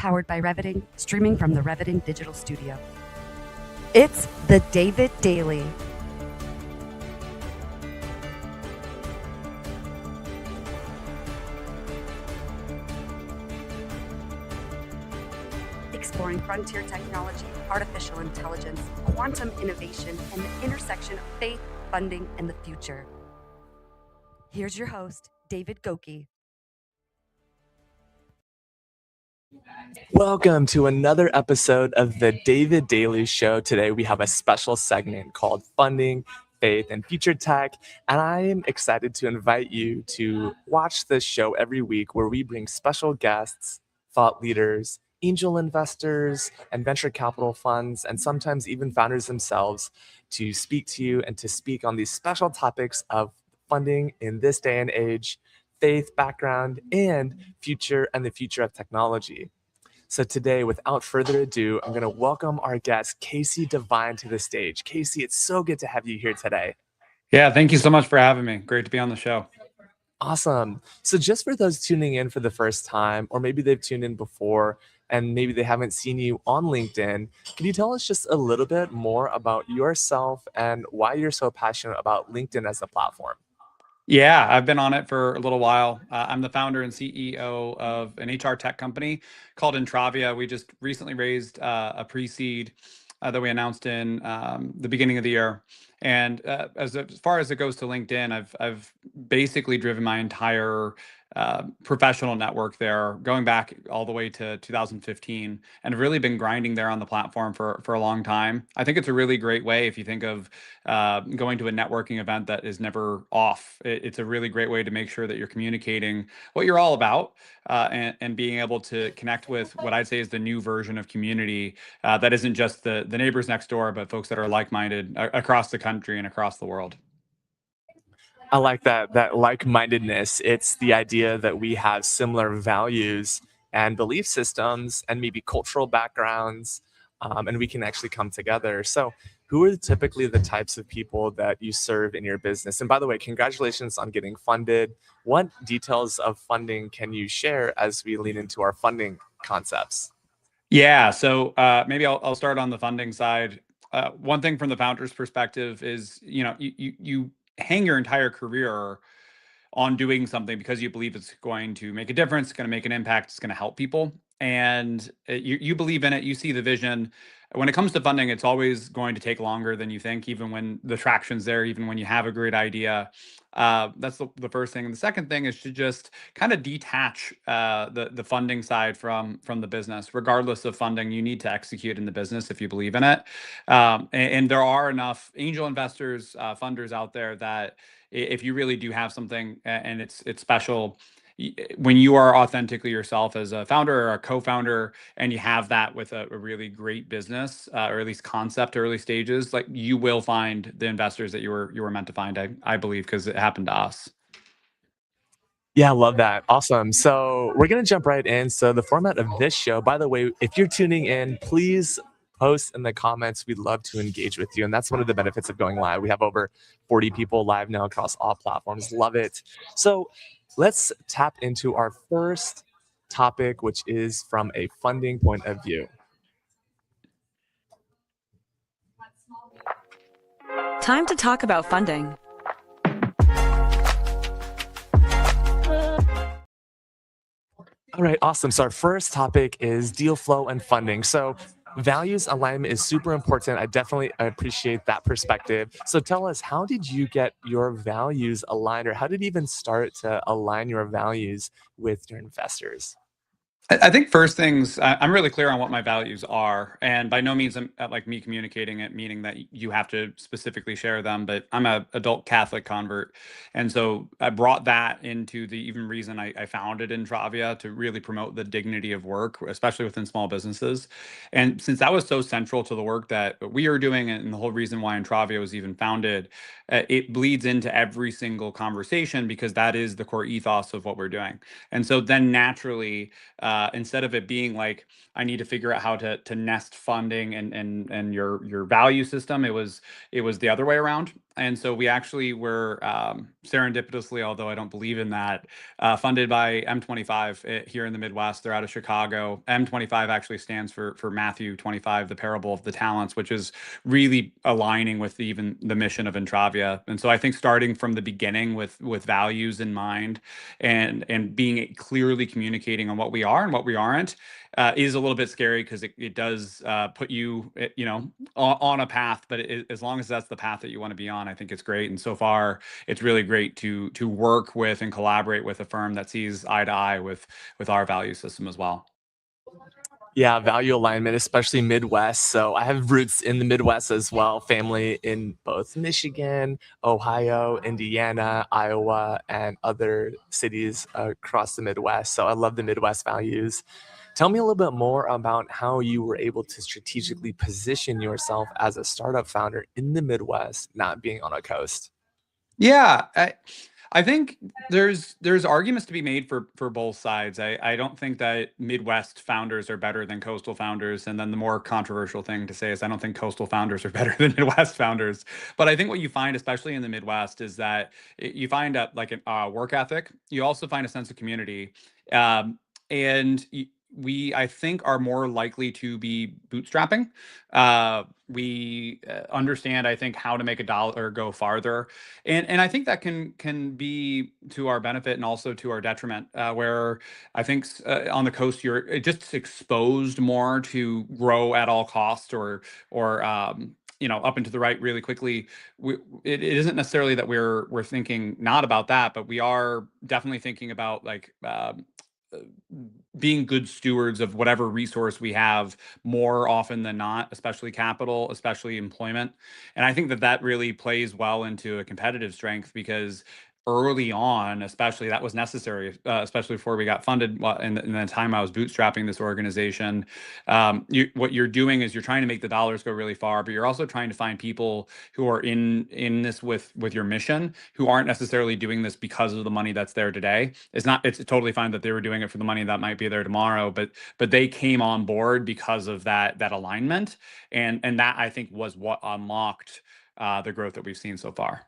powered by Reviting, streaming from the Reviting Digital Studio. It's the David Daily. Exploring frontier technology, artificial intelligence, quantum innovation, and the intersection of faith, funding, and the future. Here's your host, David Goki. Welcome to another episode of the David Daily Show. Today we have a special segment called Funding, Faith, and Future Tech. And I am excited to invite you to watch this show every week where we bring special guests, thought leaders, angel investors, and venture capital funds, and sometimes even founders themselves to speak to you and to speak on these special topics of funding in this day and age, faith background, and the future of technology. So today, without further ado, I'm going to welcome our guest, Kasey Devine, to the stage. Kasey, it's so good to have you here today. Yeah, thank you so much for having me. Great to be on the show. Awesome. So just for those tuning in for the first time, or maybe they've tuned in before, and maybe they haven't seen you on LinkedIn, can you tell us just a little bit more about yourself and why you're so passionate about LinkedIn as a platform? Yeah, I've been on it for a little while. I'm the founder and CEO of an HR tech company called Entravia. We just recently raised a pre-seed that we announced in the beginning of the year. And as far as it goes to LinkedIn, I've basically driven my entire professional network there, going back all the way to 2015, and have really been grinding there on the platform for a long time. I think it's a really great way if you think of going to a networking event that is never off. It's a really great way to make sure that you're communicating what you're all about and being able to connect with what I'd say is the new version of community that isn't just the neighbors next door, but folks that are like-minded across the country and across the world. I like that like-mindedness. It's the idea that we have similar values and belief systems and maybe cultural backgrounds, and we can actually come together. So who are typically the types of people that you serve in your business? And by the way, congratulations on getting funded. What details of funding can you share as we lean into our funding concepts? Yeah, so maybe I'll start on the funding side. One thing from the founder's perspective is, you hang your entire career on doing something because you believe it's going to make a difference, it's going to make an impact, it's going to help people. And you believe in it, you see the vision. When it comes to funding, it's always going to take longer than you think, even when the traction's there, even when you have a great idea. That's the first thing. And the second thing is to just kind of detach the funding side from the business. Regardless of funding, you need to execute in the business if you believe in it. And there are enough angel investors, funders out there that if you really do have something and it's special, when you are authentically yourself as a founder or a co-founder, and you have that with a really great business, or at least concept early stages, like you will find the investors that you were meant to find. I believe, because it happened to us. Yeah, I love that. Awesome. So we're going to jump right in. So the format of this show, by the way, if you're tuning in, please post in the comments. We'd love to engage with you. And that's one of the benefits of going live. We have over 40 people live now across all platforms. Love it. So let's tap into our first topic, which is from a funding point of view. Time to talk about funding. All right, awesome. So our first topic is deal flow and funding. So values alignment is super important. I definitely appreciate that perspective. So tell us, how did you get your values aligned, or how did you even start to align your values with your investors? I think first things, I'm really clear on what my values are, and by no means I'm like me communicating it, meaning that you have to specifically share them. But I'm a adult Catholic convert, and so I brought that into the even reason I founded Entravia, to really promote the dignity of work, especially within small businesses. And since that was so central to the work that we are doing, and the whole reason why Entravia was even founded, it bleeds into every single conversation, because that is the core ethos of what we're doing. And so then naturally, instead of it being like, I need to figure out how to nest funding and your value system, it was the other way around. And so we actually were serendipitously, although I don't believe in that, funded by M25 here in the Midwest. They're out of Chicago. M25 actually stands for Matthew 25, the parable of the talents, which is really aligning with even the mission of Entravia. And so I think starting from the beginning with values in mind and being clearly communicating on what we are and what we aren't is a little bit scary because it does put you, on a path. But as long as that's the path that you want to be on, I think it's great. And so far, it's really great to work with and collaborate with a firm that sees eye to eye with our value system as well. Yeah, value alignment, especially Midwest. So I have roots in the Midwest as well, family in both Michigan, Ohio, Indiana, Iowa, and other cities across the Midwest. So I love the Midwest values. Tell me a little bit more about how you were able to strategically position yourself as a startup founder in the Midwest, not being on a coast. Yeah, I think there's arguments to be made for both sides. I don't think that Midwest founders are better than coastal founders, and then the more controversial thing to say is I don't think coastal founders are better than Midwest founders. But I think what you find, especially in the Midwest, is that you find like a work ethic. You also find a sense of community, and we I think are more likely to be bootstrapping. We understand, I think, how to make a dollar go farther, and I think that can be to our benefit and also to our detriment. Where I think on the coast you're just exposed more to grow at all costs or up and to the right really quickly. It isn't necessarily that we're thinking not about that, but we are definitely thinking about like. Being good stewards of whatever resource we have more often than not, especially capital, especially employment. And I think that really plays well into a competitive strength because early on, especially that was necessary, especially before we got funded in the time I was bootstrapping this organization. What you're doing is you're trying to make the dollars go really far, but you're also trying to find people who are in this with your mission, who aren't necessarily doing this because of the money that's there today. It's totally fine that they were doing it for the money that might be there tomorrow, but they came on board because of that alignment, and that I think was what unlocked the growth that we've seen so far.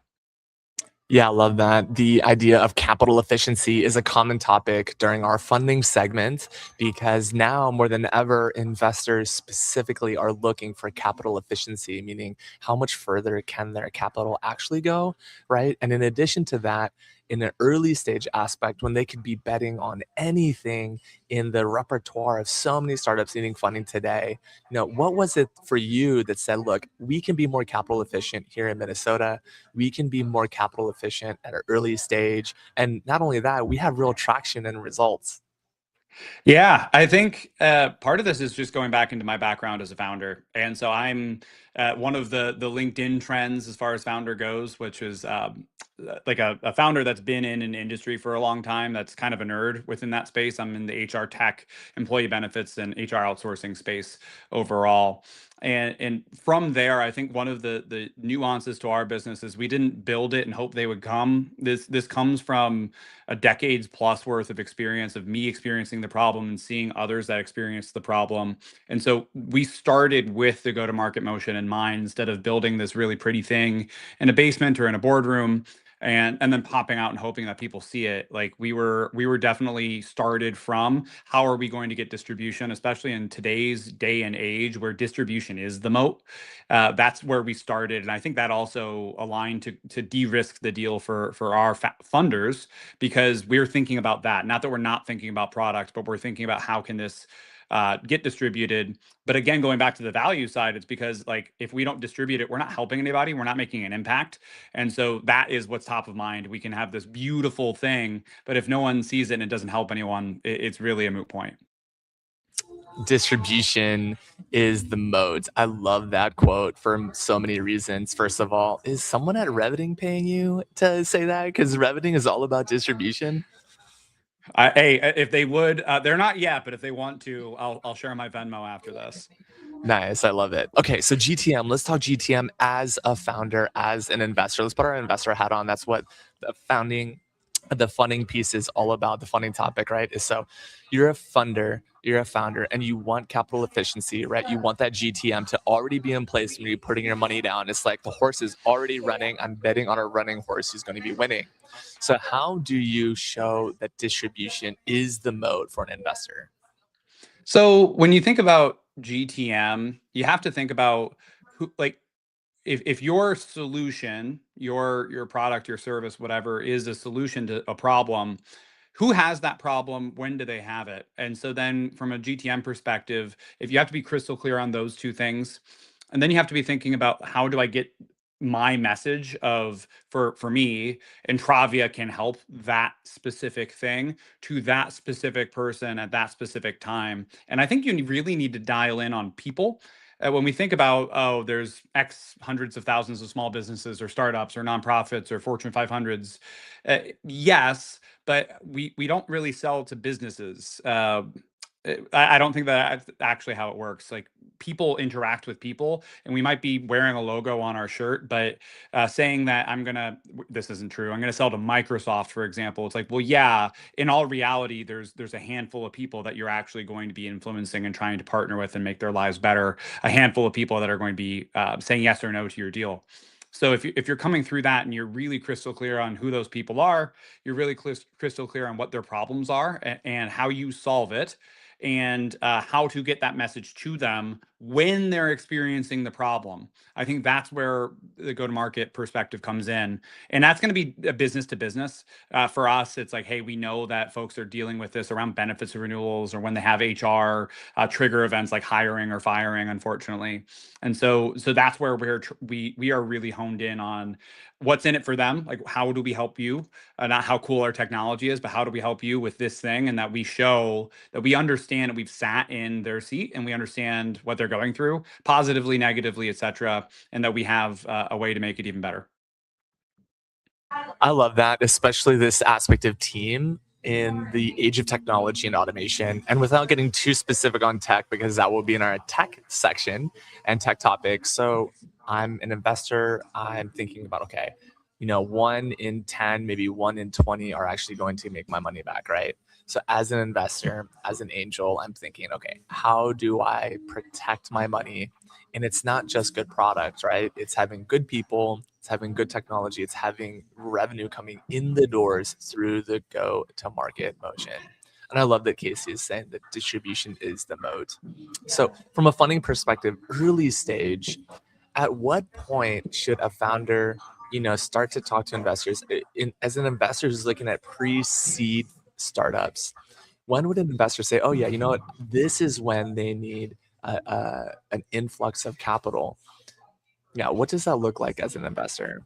Yeah, I love that. The idea of capital efficiency is a common topic during our funding segment because now more than ever, investors specifically are looking for capital efficiency, meaning how much further can their capital actually go, right? And in addition to that, in an early stage aspect, when they could be betting on anything in the repertoire of so many startups needing funding today, what was it for you that said, look, we can be more capital efficient here in Minnesota. We can be more capital efficient at an early stage. And not only that, we have real traction and results. Yeah, I think part of this is just going back into my background as a founder, and so I'm one of the LinkedIn trends as far as founder goes, which is like a founder that's been in an industry for a long time. That's kind of a nerd within that space. I'm in the HR tech, employee benefits, and HR outsourcing space overall. And from there, I think one of the nuances to our business is we didn't build it and hope they would come. This comes from a decades plus worth of experience of me experiencing the problem and seeing others that experience the problem. And so we started with the go-to-market motion in mind instead of building this really pretty thing in a basement or in a boardroom and then popping out and hoping that people see it. Like we were definitely started from how are we going to get distribution, especially in today's day and age where distribution is the moat. That's where we started, and I think that also aligned to de-risk the deal for our funders because we're thinking about that. Not that we're not thinking about product, but we're thinking about how can this get distributed. But again, going back to the value side, it's because like if we don't distribute it, we're not helping anybody, we're not making an impact. And so that is what's top of mind. We can have this beautiful thing, but if no one sees it and it doesn't help anyone, it's really a moot point. Distribution is the moat. I love that quote for so many reasons. First of all, is someone at Reveting paying you to say that? Because Reveting is all about distribution. Hey, if they would, they're not yet, but if they want to, I'll share my Venmo after this. Nice. I love it. Okay. So GTM, let's talk GTM as a founder, as an investor. Let's put our investor hat on. That's what the founding the funding piece is all about the funding topic, right? Is so you're a funder, you're a founder, and you want capital efficiency, right? You want that GTM to already be in place when you're putting your money down. It's like the horse is already running. I'm betting on a running horse who's going to be winning. So how do you show that distribution is the mode for an investor? So when you think about GTM, you have to think about who, like, if your solution, your product, your service, whatever, is a solution to a problem, who has that problem? When do they have it? And so then from a GTM perspective, if you have to be crystal clear on those two things, and then you have to be thinking about how do I get my message of, for me, Entravia can help that specific thing to that specific person at that specific time. And I think you really need to dial in on people. When we think about, oh, there's X hundreds of thousands of small businesses or startups or nonprofits or Fortune 500s, yes, but we don't really sell to businesses. I don't think that's actually how it works. Like, people interact with people, and we might be wearing a logo on our shirt, but saying that this isn't true, I'm gonna sell to Microsoft, for example. It's like, well, yeah, in all reality, there's a handful of people that you're actually going to be influencing and trying to partner with and make their lives better. A handful of people that are going to be saying yes or no to your deal. So if you're coming through that and you're really crystal clear on who those people are, you're really crystal clear on what their problems are and how you solve it, and how to get that message to them when they're experiencing the problem. I think that's where the go-to-market perspective comes in. And that's going to be a business to business. For us, it's like, hey, we know that folks are dealing with this around benefits renewals, or when they have HR trigger events like hiring or firing, unfortunately. And so that's where we are really honed in on what's in it for them. Like, how do we help you? Not how cool our technology is, but how do we help you with this thing? And that we show that we understand, and we've sat in their seat, and we understand what they're going through, positively, negatively, etc., and that we have a way to make it even better. I love that, especially this aspect of team in the age of technology and automation. And without getting too specific on tech, because that will be in our tech section and tech topics. So I'm an investor. I'm thinking about, okay, 1 in 10, maybe 1 in 20 are actually going to make my money back, right? So as an investor, as an angel, I'm thinking, okay, how do I protect my money? And it's not just good products, right? It's having good people, it's having good technology, it's having revenue coming in the doors through the go to market motion. And I love that Kasey is saying that distribution is the moat. So from a funding perspective, early stage, at what point should a founder, start to talk to investors? As an investor who's looking at pre-seed startups, when would an investor say, oh yeah, you know what, this is when they need an influx of capital? Yeah, what does that look like as an investor?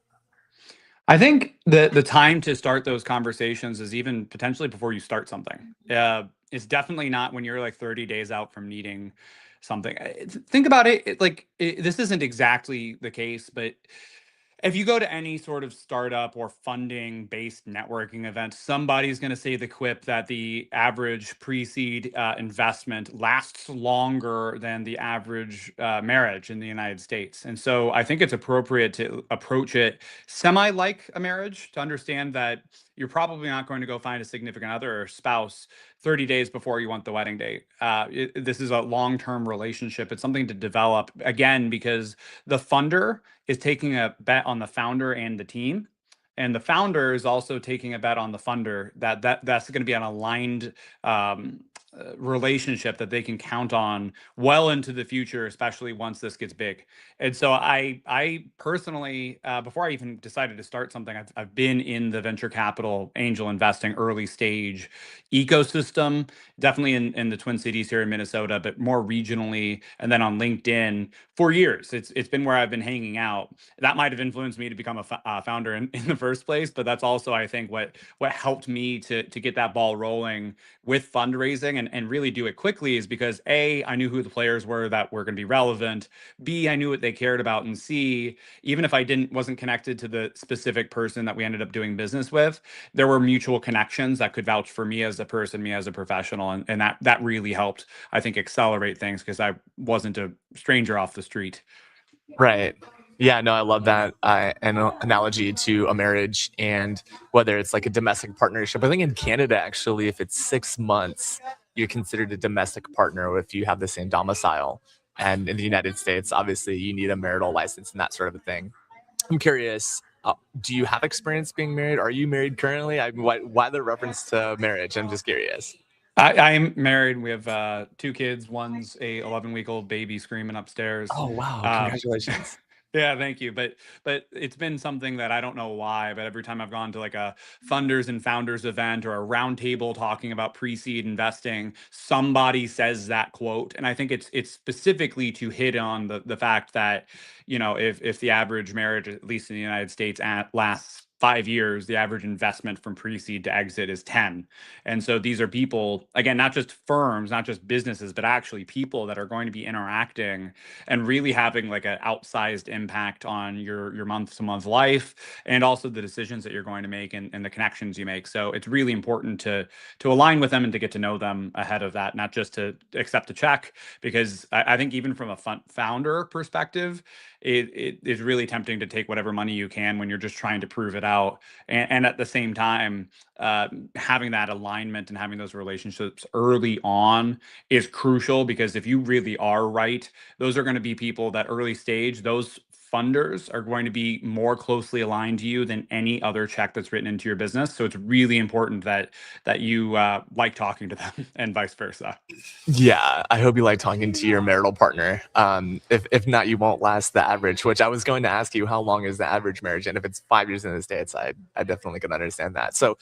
I think the time to start those conversations is even potentially before you start something. It's definitely not when you're like 30 days out from needing something. Think about it, this isn't exactly the case, but if you go to any sort of startup or funding based networking event, somebody's going to say the quip that the average pre-seed investment lasts longer than the average marriage in the United States. And so I think it's appropriate to approach it semi like a marriage, to understand that you're probably not going to go find a significant other or spouse 30 days before you want the wedding date. This is a long-term relationship. It's something to develop, again, because the funder is taking a bet on the founder and the team. And the founder is also taking a bet on the funder, that's going to be an aligned relationship that they can count on well into the future, especially once this gets big. And so I personally, before I even decided to start something, I've been in the venture capital, angel investing, early stage ecosystem, definitely in the Twin Cities here in Minnesota, but more regionally, and then on LinkedIn for years. It's been where I've been hanging out. That might have influenced me to become a founder in the first place, but that's also, I think, what helped me to get that ball rolling with fundraising and really do it quickly, is because A, I knew who the players were that were going to be relevant. B, I knew what they cared about. And C, even if I wasn't connected to the specific person that we ended up doing business with, there were mutual connections that could vouch for me as a person, me as a professional. And that really helped, I think, accelerate things, because I wasn't a stranger off the street. Right. Yeah, no, I love that analogy to a marriage, and whether it's like a domestic partnership. I think in Canada, actually, if it's 6 months, you're considered a domestic partner if you have the same domicile. And in the United States, obviously, you need a marital license and that sort of a thing. I'm curious, do you have experience being married? Are you married currently? Why the reference to marriage? I'm just curious. I am married. We have 2 kids. One's a 11-week-old baby screaming upstairs. Oh, wow. Um, Congratulations. yeah, thank you. But it's been something that I don't know why, but every time I've gone to like a funders and founders event or a roundtable talking about pre-seed investing, somebody says that quote. And I think it's specifically to hit on the fact that, if the average marriage, at least in the United States, lasts 5 years, the average investment from pre-seed to exit is 10. And so these are people, again, not just firms, not just businesses, but actually people that are going to be interacting and really having like an outsized impact on your month to month life, and also the decisions that you're going to make, and the connections you make. So it's really important to align with them and to get to know them ahead of that, not just to accept a check, because I think even from a founder perspective, it is really tempting to take whatever money you can when you're just trying to prove it out. And at the same time, having that alignment and having those relationships early on is crucial, because if you really are right, those are going to be people that early stage, those funders are going to be more closely aligned to you than any other check that's written into your business. So it's really important that you like talking to them and vice versa. Yeah, I hope you like talking to your marital partner. If not, you won't last the average. Which I was going to ask you, how long is the average marriage? And if it's 5 years in the States, I definitely can understand that. So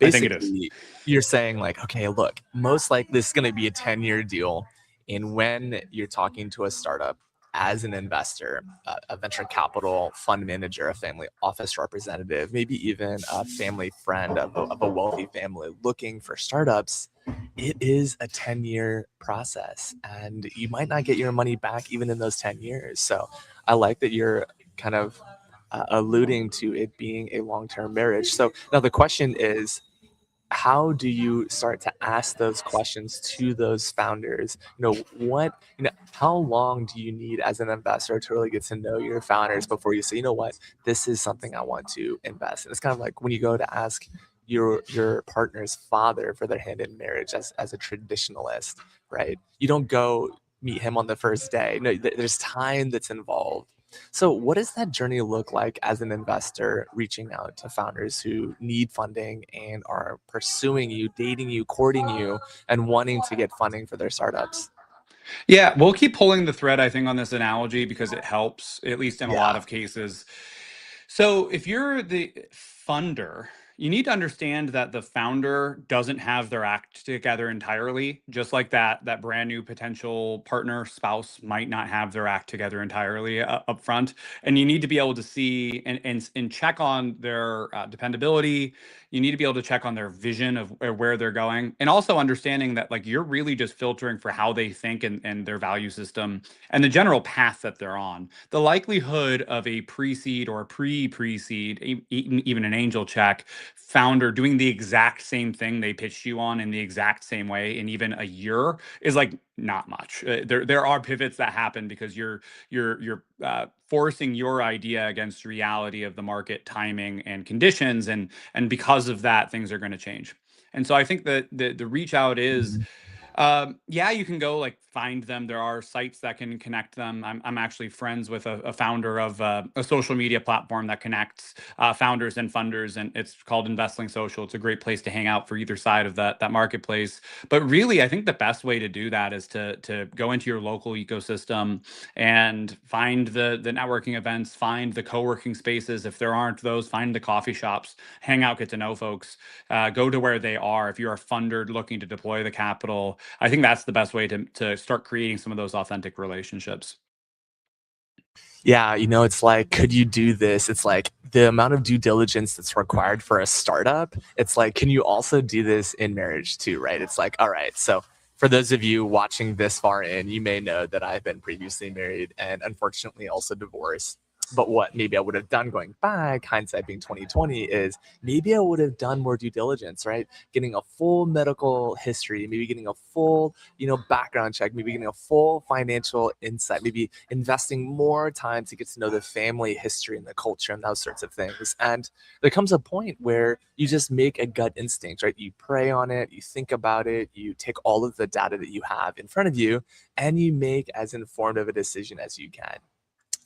I think it is. basically, you're saying like, okay, look, most likely this is going to be a 10-year deal. And when you're talking to a startup as an investor, a venture capital fund manager, a family office representative, maybe even a family friend of a wealthy family looking for startups, it is a 10-year process, and you might not get your money back even in those 10 years. So I like that you're kind of alluding to it being a long-term marriage. So now the question is, how do you start to ask those questions to those founders? How long do you need as an investor to really get to know your founders before you say, you know what, this is something I want to invest in? It's kind of like when you go to ask your partner's father for their hand in marriage as a traditionalist, right? You don't go meet him on the first day. No, there's time that's involved. So what does that journey look like as an investor reaching out to founders who need funding and are pursuing you, dating you, courting you, and wanting to get funding for their startups? Yeah, we'll keep pulling the thread, I think, on this analogy because it helps, at least in a lot Yeah. of cases. So if you're the funder, you need to understand that the founder doesn't have their act together entirely, just like that brand new potential partner spouse might not have their act together entirely up front. And you need to be able to see and check on their dependability. You need to be able to check on their vision of where they're going, and also understanding that like you're really just filtering for how they think and their value system and the general path that they're on. The likelihood of a pre-seed or pre-seed, even an angel check founder doing the exact same thing they pitched you on in the exact same way in even a year is like not much. There are pivots that happen because you're forcing your idea against reality of the market timing and conditions, and because of that, things are going to change. And so I think that the reach out is, yeah, you can go like find them. There are sites that can connect them. I'm actually friends with a founder of a social media platform that connects founders and funders, and it's called Investling Social. It's a great place to hang out for either side of that marketplace. But really, I think the best way to do that is to go into your local ecosystem and find the networking events, find the co-working spaces. If there aren't those, find the coffee shops, hang out, get to know folks, go to where they are. If you're a funder looking to deploy the capital, I think that's the best way to start creating some of those authentic relationships. Yeah, it's like, could you do this? It's like the amount of due diligence that's required for a startup. It's like, can you also do this in marriage too, right? It's like, all right, so for those of you watching this far in, you may know that I've been previously married and unfortunately also divorced. But what maybe I would have done going back, hindsight being 2020, is maybe I would have done more due diligence, right? Getting a full medical history, maybe getting a full, background check, maybe getting a full financial insight, maybe investing more time to get to know the family history and the culture and those sorts of things. And there comes a point where you just make a gut instinct, right? You pray on it, you think about it, you take all of the data that you have in front of you, and you make as informed of a decision as you can.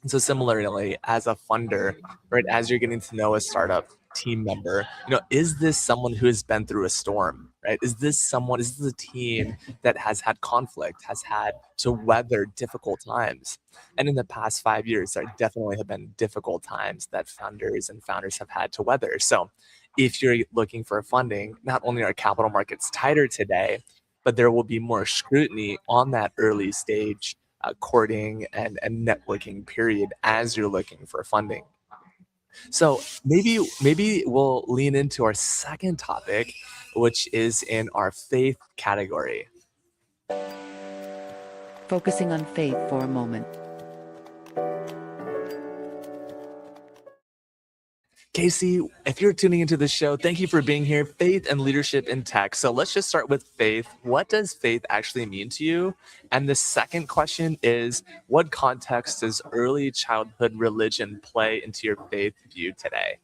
And so similarly, as a funder, right, as you're getting to know a startup team member, is this someone who has been through a storm, right? Is this a team that has had conflict, has had to weather difficult times? And in the past 5 years, there definitely have been difficult times that founders have had to weather. So if you're looking for funding, not only are capital markets tighter today, but there will be more scrutiny on that early stage courting and networking period as you're looking for funding. So maybe we'll lean into our second topic, which is in our faith category. Focusing on faith for a moment. Kasey, if you're tuning into the show, thank you for being here. Faith and leadership in tech. So let's just start with faith. What does faith actually mean to you? And the second question is, what context does early childhood religion play into your faith view today?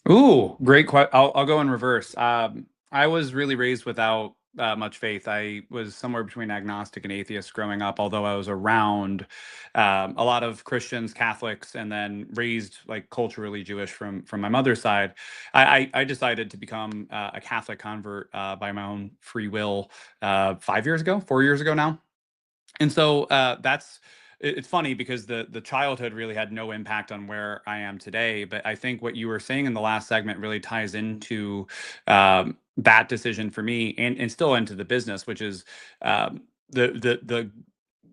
Ooh, great question. I'll go in reverse. I was really raised without much faith. I was somewhere between agnostic and atheist growing up, although I was around a lot of Christians, Catholics, and then raised like culturally Jewish from my mother's side. I decided to become a Catholic convert by my own free will 4 years ago now. And so it's funny because the childhood really had no impact on where I am today. But I think what you were saying in the last segment really ties into that decision for me and still into the business, which is the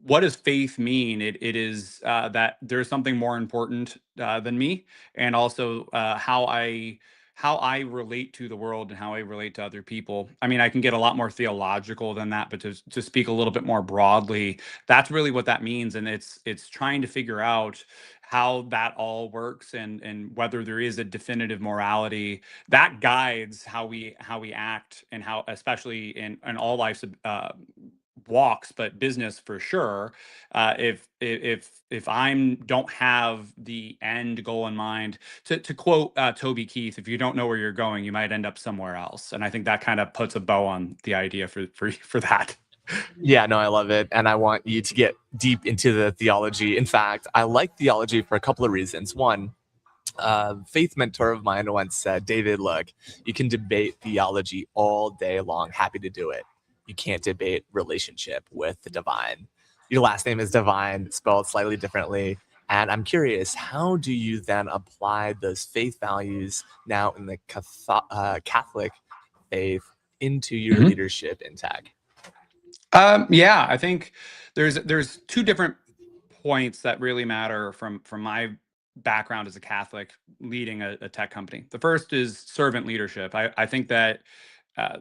what does faith mean? It is that there's something more important than me, and also how I relate to the world and how I relate to other people. I mean, I can get a lot more theological than that, but to speak a little bit more broadly, that's really what that means. And it's trying to figure out how that all works and whether there is a definitive morality that guides how we act and how, especially in all life's walks, but business for sure. If I don't have the end goal in mind, to quote Toby Keith, if you don't know where you're going, you might end up somewhere else. And I think that kind of puts a bow on the idea for that. Yeah, no, I love it. And I want you to get deep into the theology. In fact, I like theology for a couple of reasons. One, faith mentor of mine once said, David, look, you can debate theology all day long. Happy to do it. You can't debate relationship with the divine. Your last name is Devine, spelled slightly differently. And I'm curious, how do you then apply those faith values now in the Catholic faith into your leadership in tech? Yeah, I think there's two different points that really matter from my background as a Catholic leading a tech company. The first is servant leadership. I think that uh,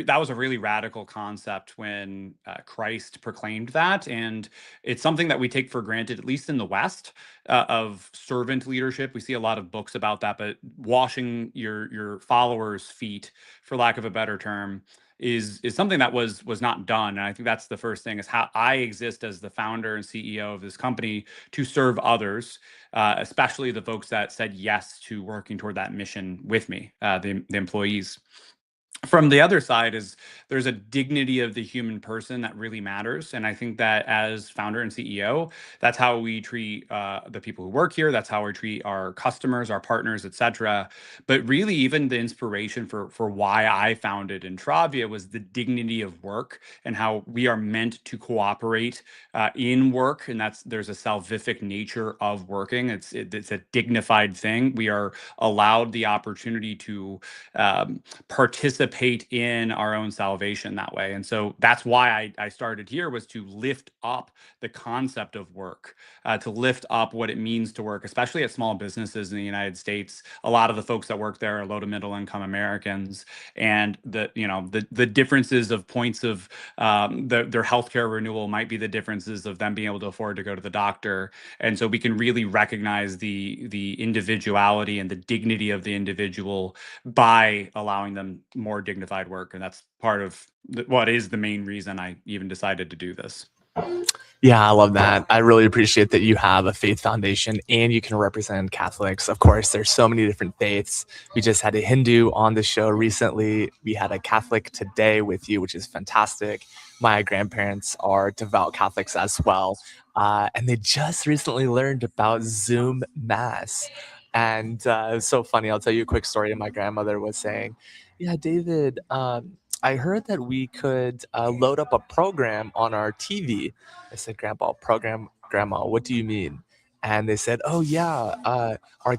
that was a really radical concept when Christ proclaimed that, and it's something that we take for granted, at least in the West, of servant leadership. We see a lot of books about that, but washing your followers' feet, for lack of a better term, is something that was not done. And I think that's the first thing, is how I exist as the founder and CEO of this company to serve others, especially the folks that said yes to working toward that mission with me, the employees. From the other side is there's a dignity of the human person that really matters. And I think that as founder and CEO, that's how we treat the people who work here. That's how we treat our customers, our partners, et cetera. But really, even the inspiration for why I founded Entravia was the dignity of work and how we are meant to cooperate in work. And there's a salvific nature of working. It's a dignified thing. We are allowed the opportunity to participate participate in our own salvation that way. And so that's why I started here, was to lift up the concept of work, to lift up what it means to work, especially at small businesses in the United States. A lot of the folks that work there are low to middle income Americans, and the differences of points of their healthcare renewal might be the differences of them being able to afford to go to the doctor. And so we can really recognize the individuality and the dignity of the individual by allowing them more dignified work. And that's part of what is the main reason I even decided to do this. Yeah, I love that. I really appreciate that you have a faith foundation and you can represent Catholics. Of course, there's so many different faiths. We just had a Hindu on the show recently. We had a Catholic today with you, which is fantastic. My grandparents are devout Catholics as well. And they just recently learned about Zoom Mass. And it's so funny. I'll tell you a quick story. My grandmother was saying, yeah, David, I heard that we could load up a program on our TV. I said, Grandma, what do you mean? And they said, oh yeah, our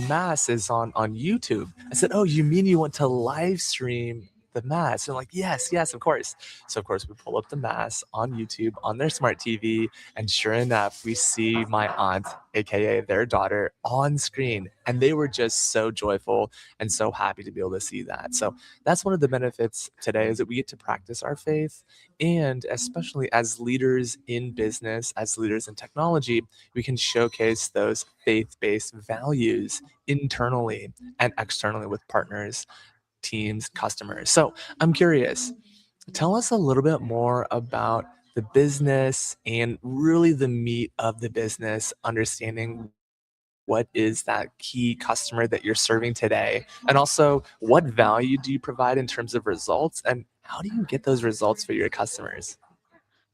mass is on YouTube. I said, oh, you mean you want to live stream the mass? And like, yes, of course. So of course we pull up the mass on YouTube on their smart TV, and sure enough, we see my aunt, aka their daughter, on screen, and they were just so joyful and so happy to be able to see that. So that's one of the benefits today, is that we get to practice our faith. And especially as leaders in business, as leaders in technology, we can showcase those faith-based values internally and externally with partners, teams, customers. So I'm curious, tell us a little bit more about the business and really the meat of the business, understanding what is that key customer that you're serving today, and also what value do you provide in terms of results, and how do you get those results for your customers?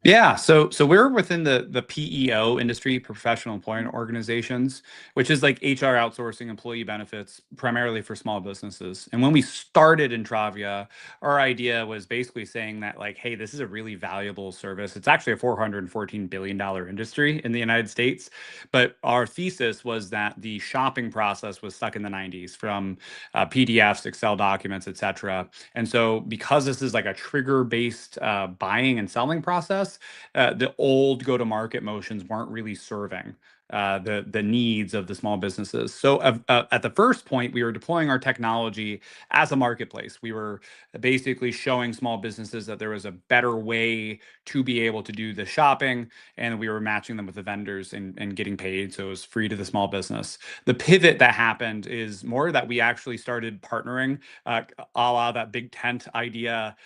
Yeah, so we're within the PEO industry, professional employment organizations, which is like HR outsourcing, employee benefits, primarily for small businesses. And when we started Entravia, our idea was basically saying that, like, hey, this is a really valuable service. It's actually a $414 billion industry in the United States. But our thesis was that the shopping process was stuck in the 90s, from PDFs, Excel documents, et cetera. And so because this is like a trigger-based buying and selling process, the old go-to-market motions weren't really serving the needs of the small businesses. So at the first point, we were deploying our technology as a marketplace. We were basically showing small businesses that there was a better way to be able to do the shopping, and we were matching them with the vendors and getting paid. So it was free to the small business. The pivot that happened is more that we actually started partnering, a la that big tent idea,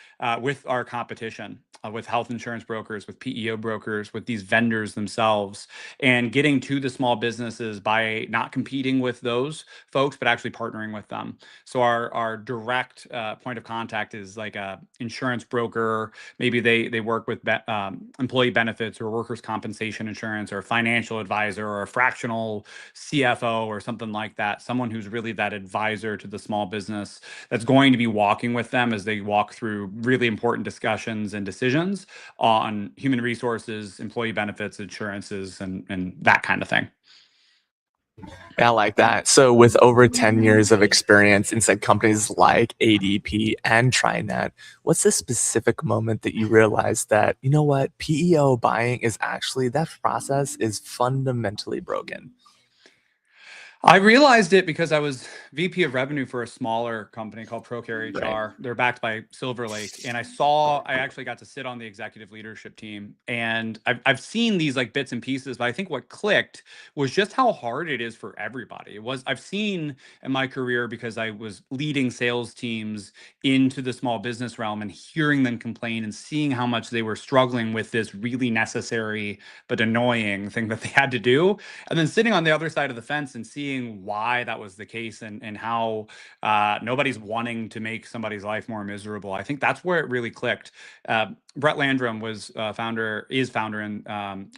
with our competition, with health insurance brokers, with PEO brokers, with these vendors themselves, and getting to the small businesses by not competing with those folks, but actually partnering with them. So our direct point of contact is like a insurance broker. Maybe they work with employee benefits or workers' compensation insurance, or a financial advisor, or a fractional CFO, or something like that. Someone who's really that advisor to the small business, that's going to be walking with them as they walk through really important discussions and decisions on human resources, employee benefits, insurances, and that kind of thing. Yeah, I like that. So with over 10 years of experience inside companies like ADP and TriNet, what's the specific moment that you realized that, you know what, PEO buying is actually, that process is fundamentally broken? I realized it because I was VP of revenue for a smaller company called Procare Right. HR. They're backed by Silver Lake. And I actually got to sit on the executive leadership team. And I've seen these like bits and pieces, but I think what clicked was just how hard it is for everybody. I've seen in my career, because I was leading sales teams into the small business realm and hearing them complain and seeing how much they were struggling with this really necessary but annoying thing that they had to do. And then sitting on the other side of the fence and seeing why that was the case, and how nobody's wanting to make somebody's life more miserable. I think that's where it really clicked. Brett Landrum was founder and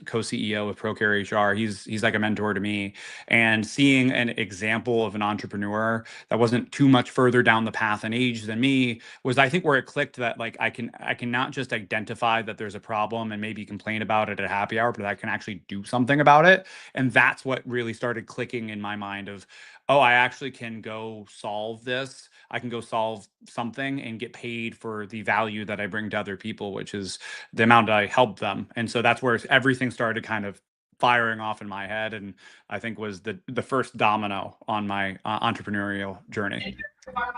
co-CEO of Procare HR. He's like a mentor to me, and seeing an example of an entrepreneur that wasn't too much further down the path in age than me was, I think, where it clicked, that like I can not just identify that there's a problem and maybe complain about it at happy hour, but I can actually do something about it. And that's what really started clicking in my mind of, oh, I actually can go solve this. I can go solve something and get paid for the value that I bring to other people, which is the amount I help them. And so that's where everything started kind of firing off in my head, and I think was the first domino on my entrepreneurial journey.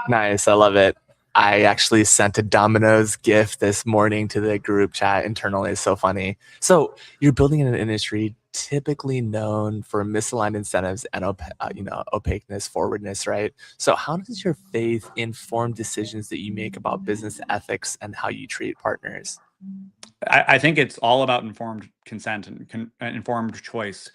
Nice. I love it. I actually sent a Domino's gift this morning to the group chat internally. It's so funny. So you're building in an industry typically known for misaligned incentives and opaqueness, forwardness, right? So how does your faith inform decisions that you make about business ethics and how you treat partners? I think it's all about informed consent and informed choice.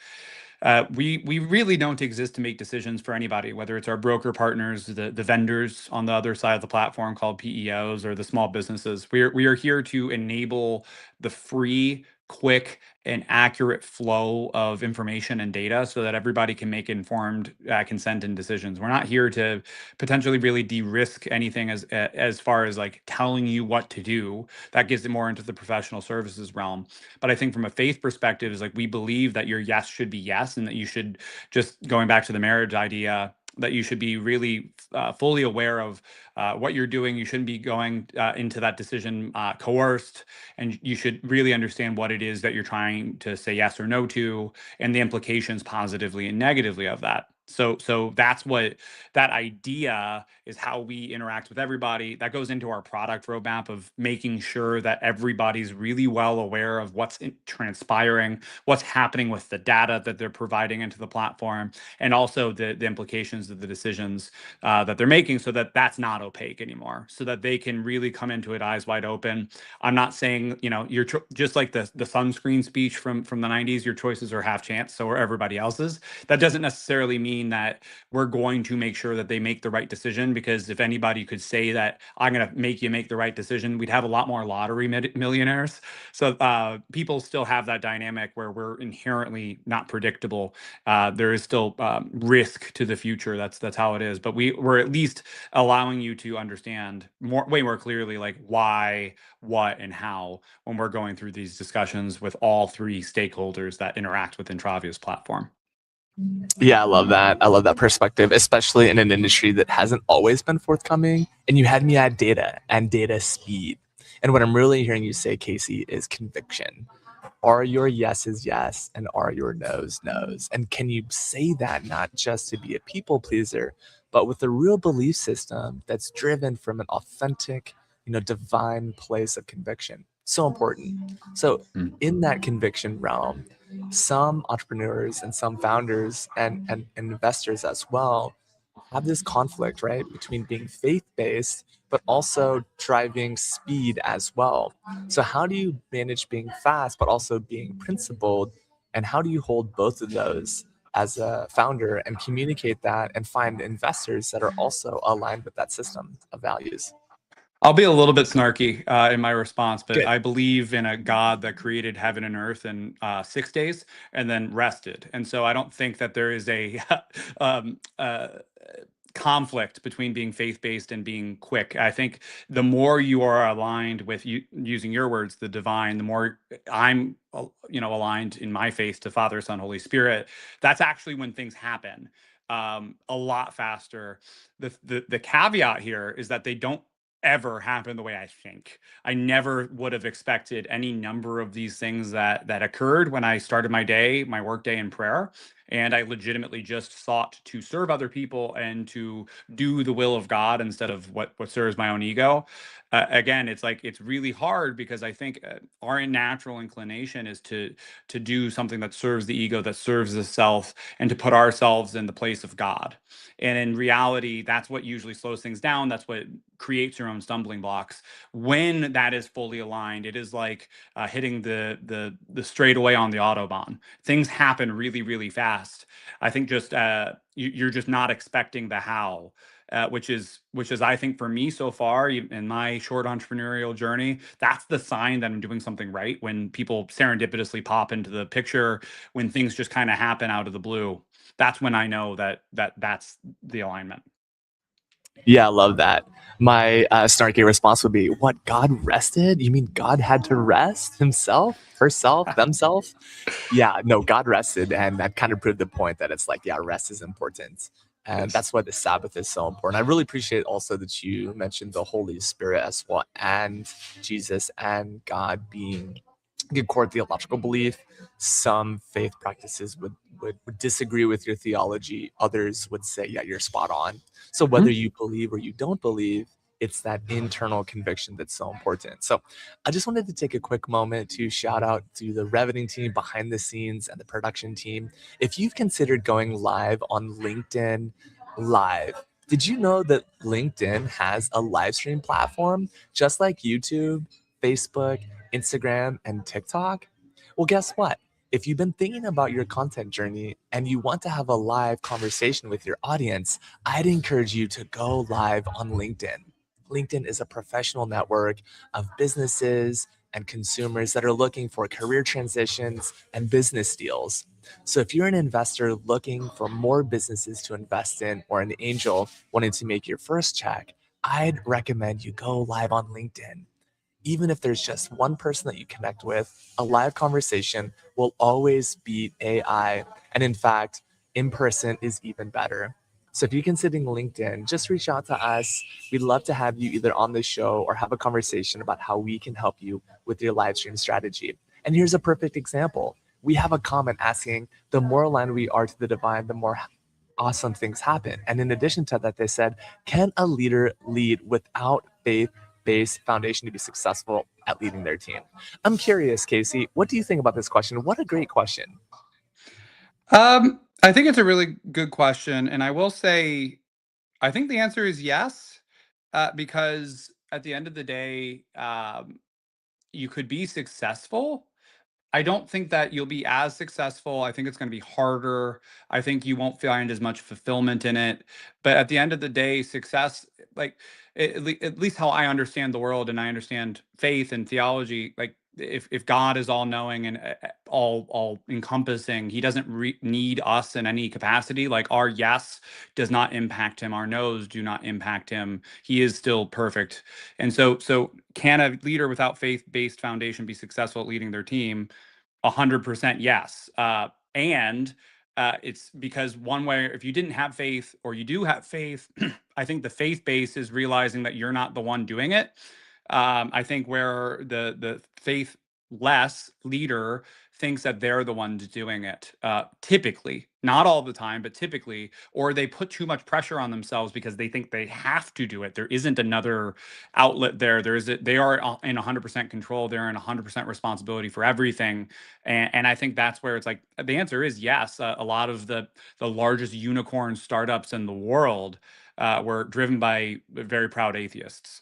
We really don't exist to make decisions for anybody, whether it's our broker partners, the vendors on the other side of the platform called PEOs, or the small businesses. We are here to enable the free, quick, and accurate flow of information and data so that everybody can make informed consent and decisions. We're not here to potentially really de-risk anything as far as like telling you what to do. That gets it more into the professional services realm. But I think from a faith perspective, is like we believe that your yes should be yes, and that you should, just going back to the marriage idea, that you should be really fully aware of what you're doing. You shouldn't be going into that decision coerced, and you should really understand what it is that you're trying to say yes or no to, and the implications positively and negatively of that. So that's what that idea is, how we interact with everybody. That goes into our product roadmap of making sure that everybody's really well aware of what's transpiring, what's happening with the data that they're providing into the platform, and also the implications of the decisions that they're making, so that that's not opaque anymore, so that they can really come into it eyes wide open. I'm not saying, you're just like the sunscreen speech from the 90s, your choices are half chance, so are everybody else's. That doesn't necessarily mean that we're going to make sure that they make the right decision, because if anybody could say that I'm going to make you make the right decision, we'd have a lot more lottery millionaires. So people still have that dynamic where we're inherently not predictable. There is still risk to the future. That's how it is. But we're at least allowing you to understand way more clearly, like why, what, and how, when we're going through these discussions with all three stakeholders that interact with Entravia's platform. Yeah, I love that. I love that perspective, especially in an industry that hasn't always been forthcoming. And you had me at data and data speed. And what I'm really hearing you say, Kasey, is conviction. Are your yeses yes, and are your no's no's? And can you say that not just to be a people pleaser, but with a real belief system that's driven from an authentic, divine place of conviction? So important. So in that conviction realm, some entrepreneurs and some founders and investors as well have this conflict, right, between being faith-based but also driving speed as well. So how do you manage being fast but also being principled, and how do you hold both of those as a founder and communicate that and find investors that are also aligned with that system of values? I'll be a little bit snarky in my response, but Good. I believe in a God that created heaven and earth in 6 days and then rested. And so I don't think that there is a conflict between being faith-based and being quick. I think the more you are aligned with, using your words, the divine, the more I'm aligned in my faith to Father, Son, Holy Spirit, that's actually when things happen a lot faster. The caveat here is that they don't ever happen the way I think. I never would have expected any number of these things that occurred when I started my work day in prayer. And I legitimately just sought to serve other people and to do the will of God instead of what serves my own ego. Again, it's really hard, because I think our natural inclination is to do something that serves the ego, that serves the self, and to put ourselves in the place of God. And in reality, that's what usually slows things down. That's what creates your own stumbling blocks. When that is fully aligned, it is like hitting the straightaway on the Autobahn. Things happen really, really fast. I think just you're just not expecting the how. Which is I think for me so far in my short entrepreneurial journey, that's the sign that I'm doing something right. When people serendipitously pop into the picture, when things just kind of happen out of the blue, that's when I know that's the alignment. Yeah, I love that. My snarky response would be, what, God rested? You mean God had to rest himself, herself, themselves? Yeah, no, God rested. And that kind of proved the point that it's like, yeah, rest is important. And Yes. that's why the Sabbath is so important. I really appreciate also that you mentioned the Holy Spirit as well, and Jesus and God being good core theological belief. Some faith practices would disagree with your theology. Others would say, yeah, you're spot on. So whether you believe or you don't believe, it's that internal conviction that's so important. So I just wanted to take a quick moment to shout out to the Reveting team behind the scenes and the production team. If you've considered going live on LinkedIn Live, did you know that LinkedIn has a live stream platform just like YouTube, Facebook, Instagram, and TikTok? Well, guess what? If you've been thinking about your content journey and you want to have a live conversation with your audience, I'd encourage you to go live on LinkedIn. LinkedIn is a professional network of businesses and consumers that are looking for career transitions and business deals. So if you're an investor looking for more businesses to invest in, or an angel wanting to make your first check, I'd recommend you go live on LinkedIn. Even if there's just one person that you connect with, a live conversation will always beat AI. And in fact, in person is even better. So if you're considering LinkedIn, just reach out to us. We'd love to have you either on the show or have a conversation about how we can help you with your live stream strategy. And here's a perfect example. We have a comment asking, the more aligned we are to the divine, the more awesome things happen. And in addition to that, they said, can a leader lead without faith-based foundation to be successful at leading their team? I'm curious, Kasey, what do you think about this question? What a great question. I think it's a really good question, and I will say, I think the answer is yes, because at the end of the day, you could be successful. I don't think that you'll be as successful. I think it's going to be harder. I think you won't find as much fulfillment in it. But at the end of the day, success, like at least how I understand the world and I understand faith and theology, like if God is all knowing and all encompassing, he doesn't need us in any capacity. Like our yes does not impact him. Our no's do not impact him. He is still perfect. And so can a leader without faith-based foundation be successful at leading their team? 100% yes. And it's because one way, if you didn't have faith or you do have faith, I think the faith base is realizing that you're not the one doing it. I think where the faith less leader thinks that they're the ones doing it, typically, not all the time, but typically, or they put too much pressure on themselves because they think they have to do it. There isn't another outlet there. They are in 100% control. They're in 100% responsibility for everything. And I think that's where it's like, the answer is yes. A lot of the largest unicorn startups in the world were driven by very proud atheists.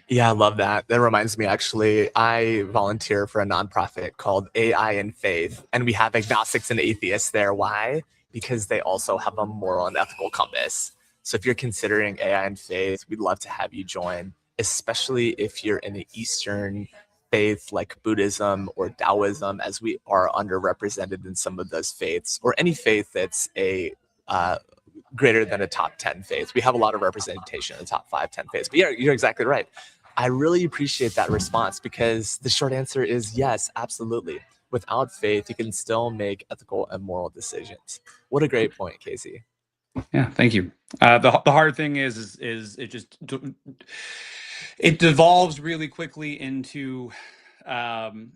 Yeah, I love that. That reminds me, actually, I volunteer for a nonprofit called AI and Faith, and we have agnostics and atheists there. Why? Because they also have a moral and ethical compass. So if you're considering AI and faith, we'd love to have you join, especially if you're in the Eastern faith like Buddhism or Taoism, as we are underrepresented in some of those faiths, or any faith that's a greater than a top 10 faith. We have a lot of representation in the top 5, 10 faiths. But yeah, you're exactly right. I really appreciate that response because the short answer is yes, absolutely. Without faith, you can still make ethical and moral decisions. What a great point, Kasey. Yeah, thank you. The hard thing is it just it devolves really quickly into um,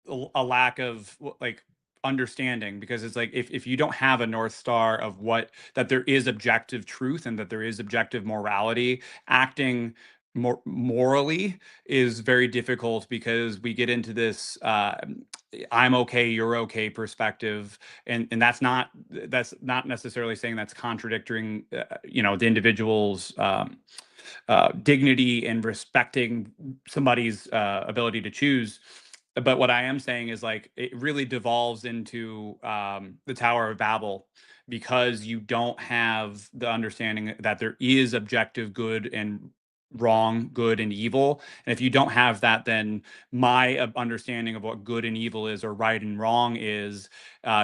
a lack of like understanding, because it's like if you don't have a north star of what that there is objective truth and that there is objective morality, acting more morally is very difficult, because we get into this I'm okay, you're okay perspective, and that's not necessarily saying that's contradicting the individual's dignity and respecting somebody's ability to choose. But what I am saying is, like, it really devolves into the Tower of Babel, because you don't have the understanding that there is objective good and wrong, good and evil. And if you don't have that, then my understanding of what good and evil is, or right and wrong is,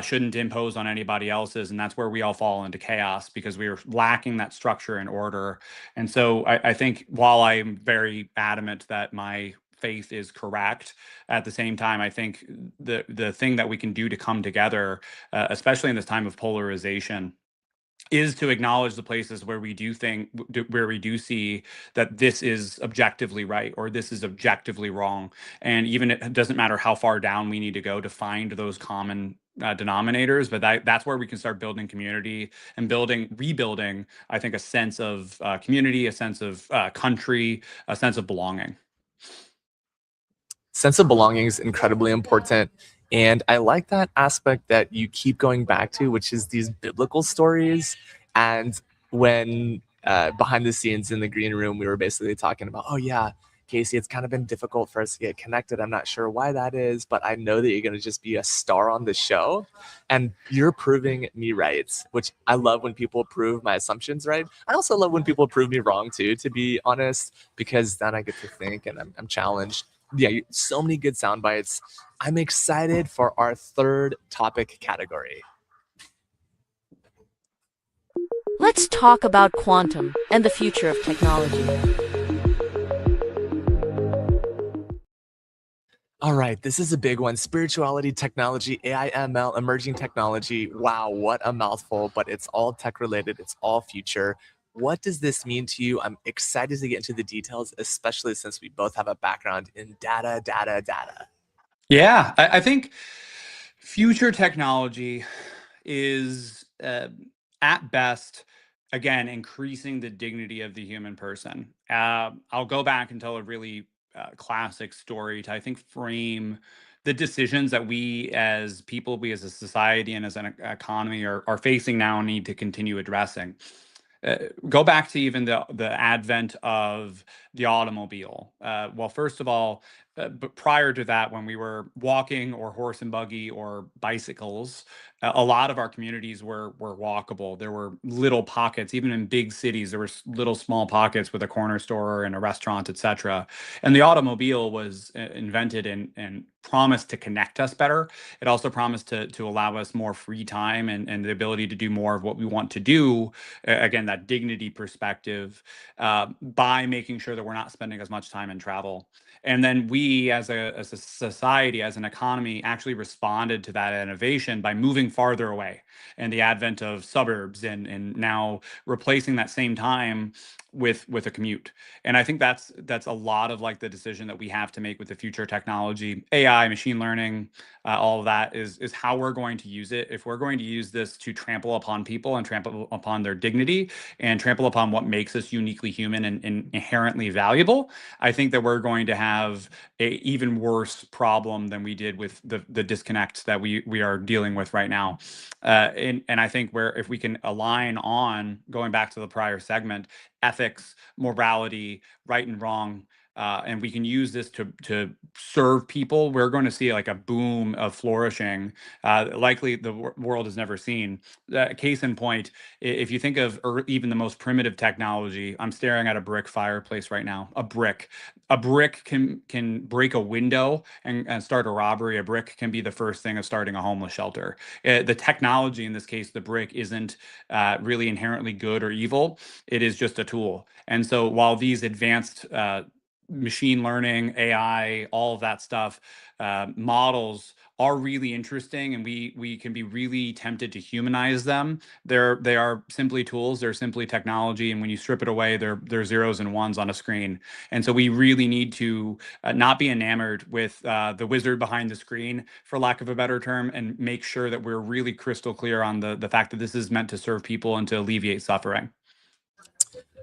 shouldn't impose on anybody else's. And that's where we all fall into chaos, because we are lacking that structure and order. And so I think while I'm very adamant that my faith is correct. At the same time, I think the thing that we can do to come together, especially in this time of polarization, is to acknowledge the places where we do see that this is objectively right or this is objectively wrong. And even it doesn't matter how far down we need to go to find those common denominators, but that's where we can start building community and rebuilding, I think, a sense of community, a sense of country, a sense of belonging. Sense of belonging is incredibly important. And I like that aspect that you keep going back to, which is these biblical stories. And when behind the scenes in the green room, we were basically talking about, oh yeah, Kasey, it's kind of been difficult for us to get connected. I'm not sure why that is, but I know that you're going to just be a star on the show. And you're proving me right, which I love when people prove my assumptions right. I also love when people prove me wrong too, to be honest, because then I get to think and I'm challenged. Yeah, so many good sound bites. I'm excited for our third topic category. Let's talk about quantum and the future of technology. All right, this is a big one. Spirituality, technology, AI, ML, emerging technology. Wow, what a mouthful, but it's all tech related. It's all future. What does this mean to you? I'm excited to get into the details, especially since we both have a background in data. Yeah, I think future technology is at best, again, increasing the dignity of the human person. I'll go back and tell a really classic story to, I think, frame the decisions that we as people, we as a society and as an economy are facing now and need to continue addressing. Go back to even the advent of the automobile. Well, first of all, but prior to that, when we were walking or horse and buggy or bicycles, a lot of our communities were walkable. There were little pockets, even in big cities, there were little small pockets with a corner store and a restaurant, etc. And the automobile was invented and promised to connect us better. It also promised to allow us more free time and the ability to do more of what we want to do. Again, that dignity perspective, by making sure that we're not spending as much time in travel. And then we as a society, as an economy, actually responded to that innovation by moving farther away, and the advent of suburbs and now replacing that same time with a commute. And I think that's a lot of like the decision that we have to make with the future technology, AI, machine learning, all of that is how we're going to use it. If we're going to use this to trample upon people and trample upon their dignity and trample upon what makes us uniquely human and inherently valuable, I think that we're going to have a even worse problem than we did with the disconnect that we are dealing with right now. And I think if we can align on, going back to the prior segment, ethics, morality, right and wrong, and we can use this to serve people, we're going to see like a boom of flourishing, likely the world has never seen. Case in point, if you think of even the most primitive technology, I'm staring at a brick fireplace right now. A brick can break a window and start a robbery. A brick can be the first thing of starting a homeless shelter. The technology, in this case, the brick, isn't really inherently good or evil. It is just a tool. And so while these advanced machine learning, AI, all of that stuff, models are really interesting, and we can be really tempted to humanize them. They are simply tools. They're simply technology, and when you strip it away, they're zeros and ones on a screen. And so we really need to not be enamored with the wizard behind the screen, for lack of a better term, and make sure that we're really crystal clear on the fact that this is meant to serve people and to alleviate suffering.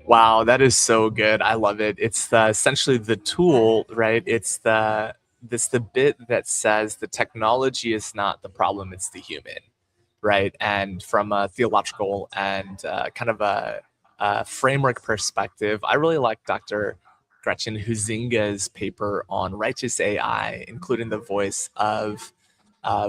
Wow, that is so good. I love it. It's essentially the tool, right? It's the bit that says the technology is not the problem, it's the human, right? And from a theological and kind of a framework perspective, I really like Dr. Gretchen Huizinga's paper on righteous AI, including the voice of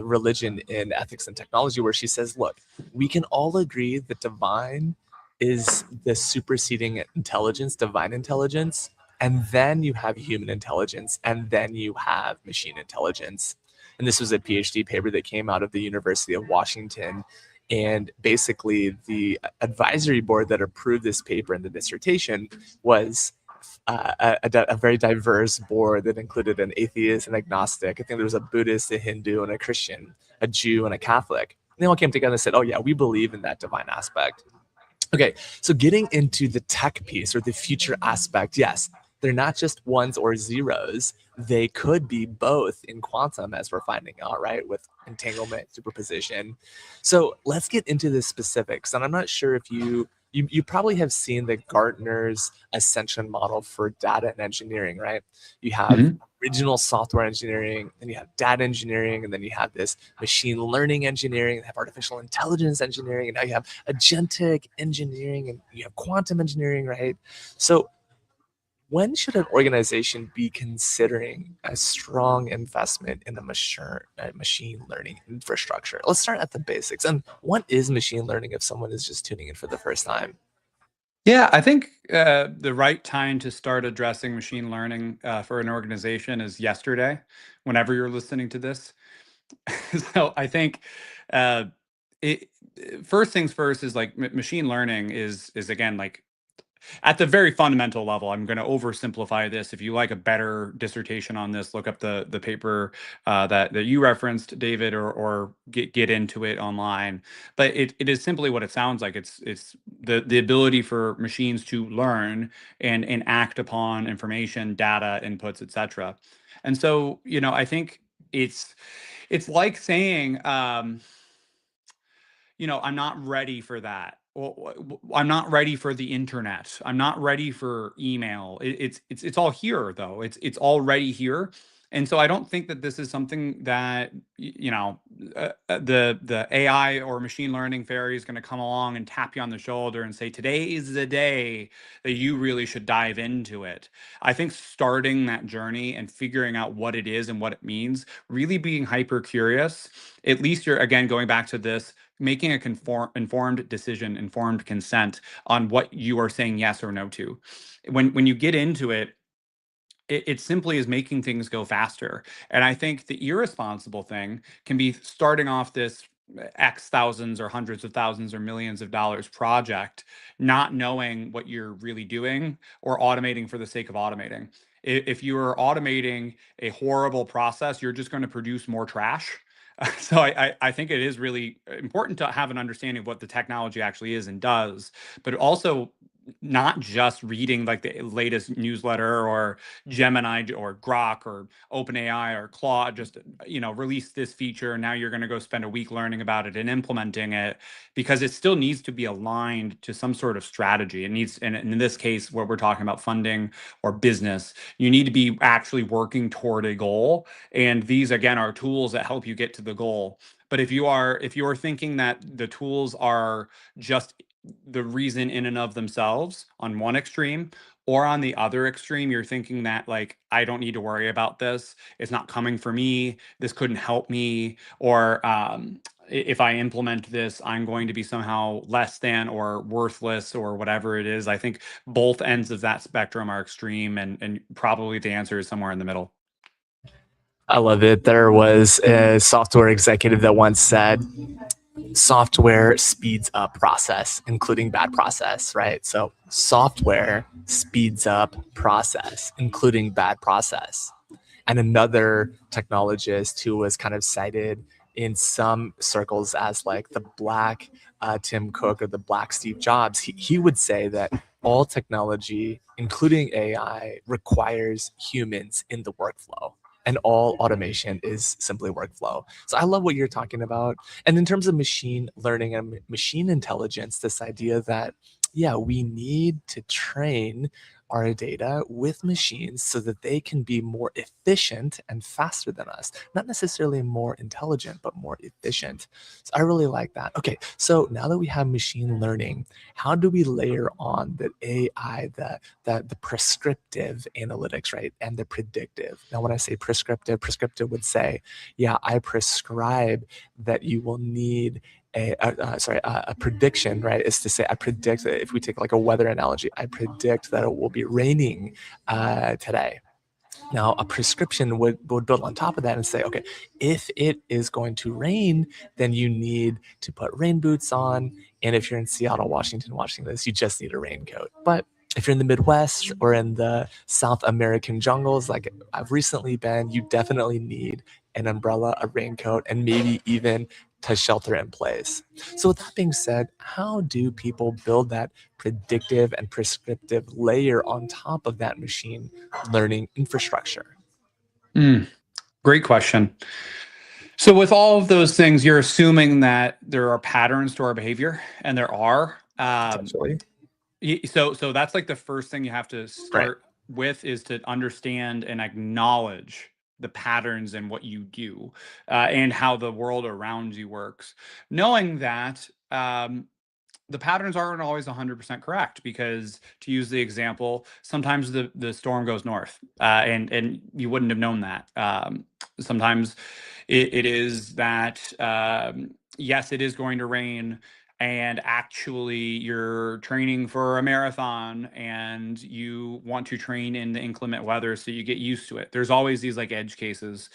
religion in ethics and technology, where she says, look, we can all agree that divine is the superseding intelligence, divine intelligence, and then you have human intelligence, and then you have machine intelligence. And this was a PhD paper that came out of the University of Washington. And basically, the advisory board that approved this paper and the dissertation was a very diverse board that included an atheist, an agnostic. I think there was a Buddhist, a Hindu, and a Christian, a Jew, and a Catholic. And they all came together and said, oh yeah, we believe in that divine aspect. Okay, so getting into the tech piece or the future aspect, yes, they're not just ones or zeros. They could be both in quantum, as we're finding out, right, with entanglement, superposition. So let's get into the specifics. And I'm not sure if you probably have seen the Gartner's ascension model for data and engineering, right? You have original software engineering, then you have data engineering, and then you have this machine learning engineering, and have artificial intelligence engineering, and now you have agentic engineering, and you have quantum engineering, right? So when should an organization be considering a strong investment in the machine learning infrastructure? Let's start at the basics. And what is machine learning if someone is just tuning in for the first time? Yeah, I think the right time to start addressing machine learning for an organization is yesterday, whenever you're listening to this. So I think uh, it, first things first is like machine learning is again like at the very fundamental level. I'm going to oversimplify this. If you like a better dissertation on this, look up the paper that you referenced, David, or get into it online. But it is simply what it sounds like. It's the ability for machines to learn and act upon information, data, inputs, etc. And so, I think it's like saying, I'm not ready for that. I'm not ready for the internet. I'm not ready for email. It's all here though. It's already here. And so I don't think that this is something that the AI or machine learning fairy is going to come along and tap you on the shoulder and say, today is the day that you really should dive into it. I think starting that journey and figuring out what it is and what it means, really being hyper curious, at least you're, again, going back to this, making a informed decision, informed consent on what you are saying yes or no to. When you get into it, it simply is making things go faster. And I think the irresponsible thing can be starting off this X thousands or hundreds of thousands or millions of dollars project, not knowing what you're really doing or automating for the sake of automating. If you are automating a horrible process, you're just going to produce more trash. So I think it is really important to have an understanding of what the technology actually is and does, but also not just reading like the latest newsletter or Gemini or Grok or OpenAI or Claude just, release this feature. And now you're going to go spend a week learning about it and implementing it, because it still needs to be aligned to some sort of strategy. It needs, and in this case, where we're talking about funding or business, you need to be actually working toward a goal. And these, again, are tools that help you get to the goal. But if you are thinking that the tools are just the reason in and of themselves on one extreme, or on the other extreme, you're thinking that like, I don't need to worry about this. It's not coming for me. This couldn't help me. Or if I implement this, I'm going to be somehow less than or worthless or whatever it is. I think both ends of that spectrum are extreme, and probably the answer is somewhere in the middle. I love it. There was a software executive that once said, software speeds up process, including bad process, right? So software speeds up process, including bad process. And another technologist who was kind of cited in some circles as like the black Tim Cook or the black Steve Jobs, he would say that all technology, including AI, requires humans in the workflow. And all automation is simply workflow. So I love what you're talking about. And in terms of machine learning and machine intelligence, this idea that, yeah, we need to train our data with machines so that they can be more efficient and faster than us. Not necessarily more intelligent, but more efficient. So I really like that. Okay, so now that we have machine learning, how do we layer on the AI, the prescriptive analytics, right? And the predictive. Now, when I say prescriptive would say, yeah, I prescribe that you will need a prediction, right, is to say I predict that if we take like a weather analogy, I predict that it will be raining today. Now, a prescription would build on top of that and say, okay, if it is going to rain, then you need to put rain boots on. And if you're in Seattle, Washington, watching this, you just need a raincoat. But if you're in the Midwest or in the South American jungles, like I've recently been, you definitely need an umbrella, a raincoat, and maybe even to shelter in place. So with that being said, how do people build that predictive and prescriptive layer on top of that machine learning infrastructure? Great question. So with all of those things, you're assuming that there are patterns to our behavior, and there are. Potentially. So that's like the first thing you have to Right. start with, is to understand and acknowledge the patterns in what you do, and how the world around you works. Knowing that the patterns aren't always 100% correct, because, to use the example, sometimes the storm goes north, and you wouldn't have known that. Sometimes it is that, yes, it is going to rain, and actually you're training for a marathon and you want to train in the inclement weather, so you get used to it. There's always these like edge cases.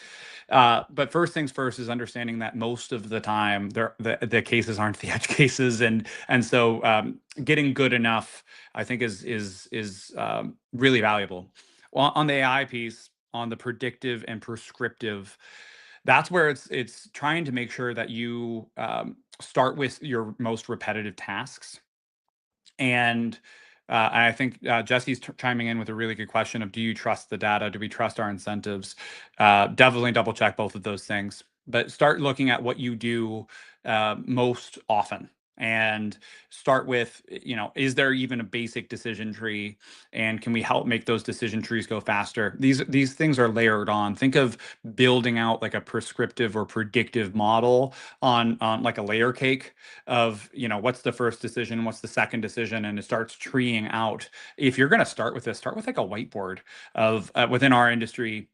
But first things first is understanding that most of the time the cases aren't the edge cases, and so getting good enough, I think, is really valuable. Well, on the AI piece, on the predictive and prescriptive, that's where it's trying to make sure that you start with your most repetitive tasks. And I think Jesse's chiming in with a really good question of, do you trust the data? Do we trust our incentives? Definitely double check both of those things, but start looking at what you do most often, and start with, is there even a basic decision tree, and can we help make those decision trees go faster? These things are layered on. Think of building out like a prescriptive or predictive model on like a layer cake of, what's the first decision, what's the second decision, and it starts treeing out. If you're going to start with this, start with like a whiteboard of within our industry.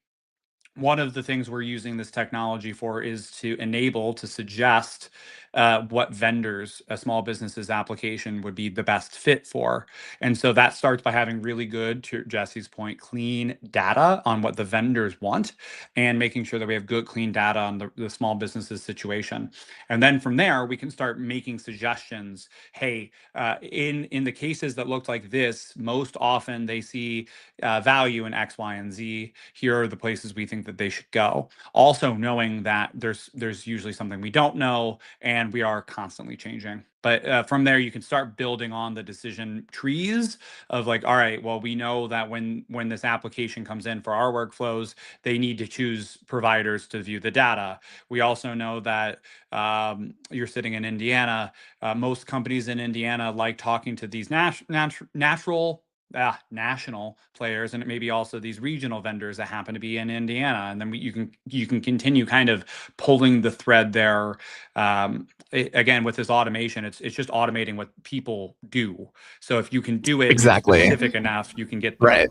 One of the things we're using this technology for is to suggest what vendors a small business's application would be the best fit for. And so that starts by having really good, to Jesse's point, clean data on what the vendors want, and making sure that we have good, clean data on the small business's situation. And then from there, we can start making suggestions. Hey, in the cases that looked like this, most often they see value in X, Y, and Z. Here are the places we think that they should go. Also knowing that there's usually something we don't know, and we are constantly changing. But from there, you can start building on the decision trees of like, all right, well, we know that when this application comes in for our workflows, they need to choose providers to view the data. We also know that you're sitting in Indiana. Most companies in Indiana like talking to these national players, and it may be also these regional vendors that happen to be in Indiana. And then you can continue kind of pulling the thread there. Again, with this automation, it's just automating what people do. So if you can do it and you're Exactly. specific enough, you can get there. Right.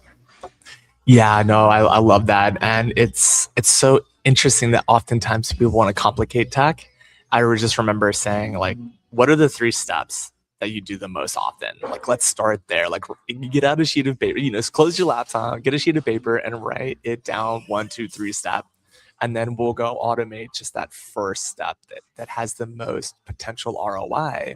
Yeah, no, I love that. And it's so interesting that oftentimes people want to complicate tech. I just remember saying, like, what are the 3 steps that you do the most often? Like, let's start there. Like, you get out a sheet of paper, just close your laptop, get a sheet of paper and write it down 1, 2, 3 step. And then we'll go automate just that first step that has the most potential ROI.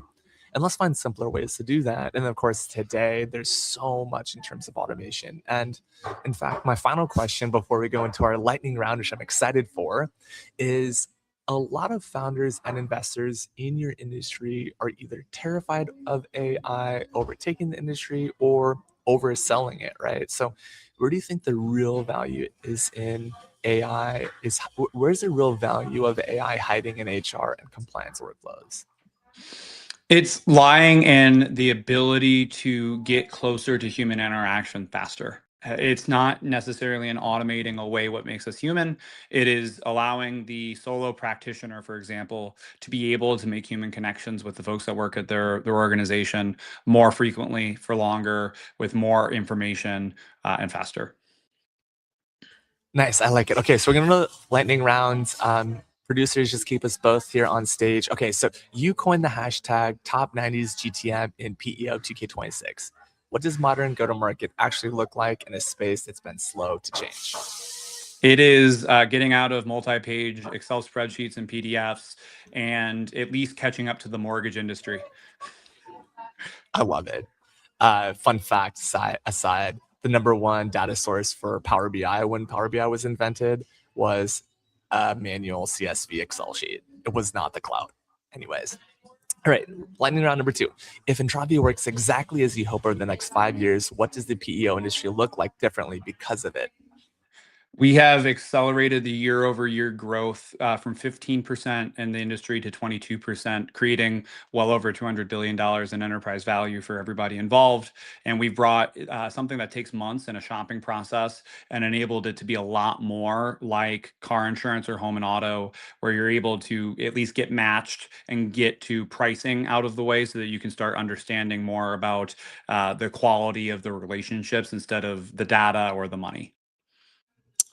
And let's find simpler ways to do that. And of course, today there's so much in terms of automation. And in fact, my final question before we go into our lightning round, which I'm excited for, is a lot of founders and investors in your industry are either terrified of AI overtaking the industry or overselling it, right? So where do you think the real value is in AI? Where's the real value of AI hiding in HR and compliance workflows? It's lying in the ability to get closer to human interaction faster. It's not necessarily in automating away what makes us human. It is allowing the solo practitioner, for example, to be able to make human connections with the folks that work at their organization more frequently, for longer, with more information, and faster. Nice, I like it. Okay, so we're gonna do lightning rounds. Producers, just keep us both here on stage. Okay, so you coined the hashtag top 90s GTM in PEO 2K26. What does modern go-to-market actually look like in a space that's been slow to change? It is getting out of multi-page Excel spreadsheets and PDFs, and at least catching up to the mortgage industry. I love it. Fun fact aside, the number one data source for Power BI when Power BI was invented was a manual CSV Excel sheet. It was not the cloud. Anyways, all right, lightning round number 2. If Entravia works exactly as you hope over the next 5 years, what does the PEO industry look like differently because of it? We have accelerated the year-over-year growth from 15% in the industry to 22%, creating well over $200 billion in enterprise value for everybody involved. And we've brought something that takes months in a shopping process and enabled it to be a lot more like car insurance or home and auto, where you're able to at least get matched and get to pricing out of the way so that you can start understanding more about the quality of the relationships instead of the data or the money.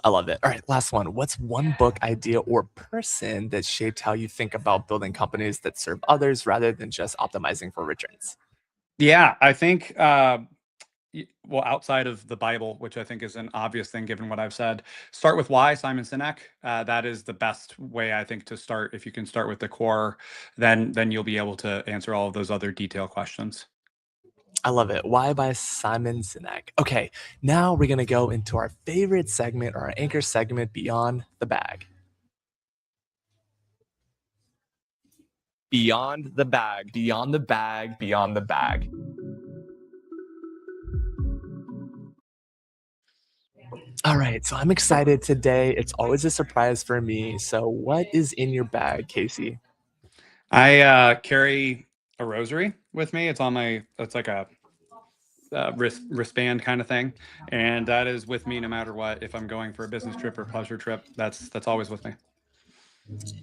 I love it. All right, last one. What's one book, idea, or person that shaped how you think about building companies that serve others rather than just optimizing for returns? Yeah, I think, well, outside of the Bible, which I think is an obvious thing given what I've said, start with why, Simon Sinek. That is the best way, I think, to start. If you can start with the core, then you'll be able to answer all of those other detailed questions. I love it. Why by Simon Sinek. Okay, now we're going to go into our favorite segment or our anchor segment, Beyond the Bag. Beyond the bag, beyond the bag, beyond the bag. All right, so I'm excited today. It's always a surprise for me. So, what is in your bag, Kasey? I carry a rosary with me. It's like a wristband kind of thing, and that is with me no matter what. If I'm going for a business trip or pleasure trip, that's always with me.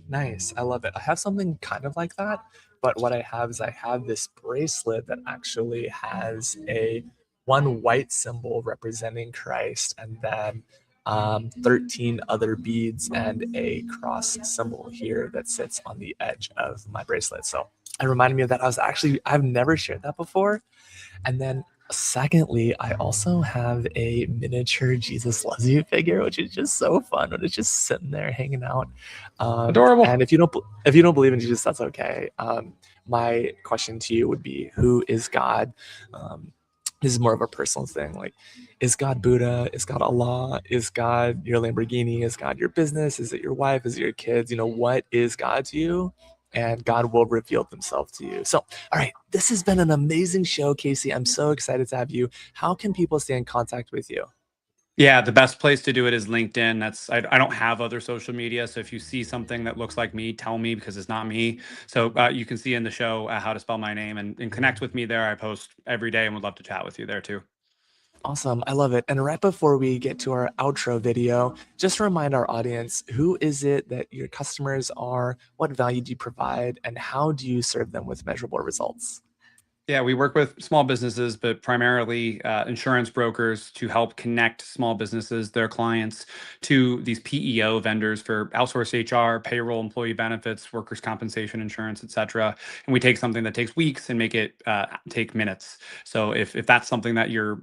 Nice. I love it. I have something kind of like that, but what I have is I have this bracelet that actually has a one white symbol representing Christ and then 13 other beads and a cross symbol here that sits on the edge of my bracelet. So it reminded me of that. I've never shared that before. And then secondly, I also have a miniature Jesus Loves You figure, which is just so fun. And it's just sitting there hanging out. Adorable. And if you don't believe in Jesus, that's okay. My question to you would be, who is God? This is more of a personal thing. Like, is God Buddha? Is God Allah? Is God your Lamborghini? Is God your business? Is it your wife? Is it your kids? What is God to you? And God will reveal himself to you. So, all right, this has been an amazing show, Kasey. I'm so excited to have you. How can people stay in contact with you? Yeah, the best place to do it is LinkedIn. I don't have other social media, so if you see something that looks like me, tell me because it's not me. So you can see in the show how to spell my name and connect with me there. I post every day and would love to chat with you there too. Awesome. I love it. And right before we get to our outro video, just remind our audience, who is it that your customers are? What value do you provide? And how do you serve them with measurable results? Yeah, we work with small businesses, but primarily insurance brokers to help connect small businesses, their clients, to these PEO vendors for outsourced HR, payroll, employee benefits, workers' compensation insurance, et cetera. And we take something that takes weeks and make it take minutes. So if that's something that you're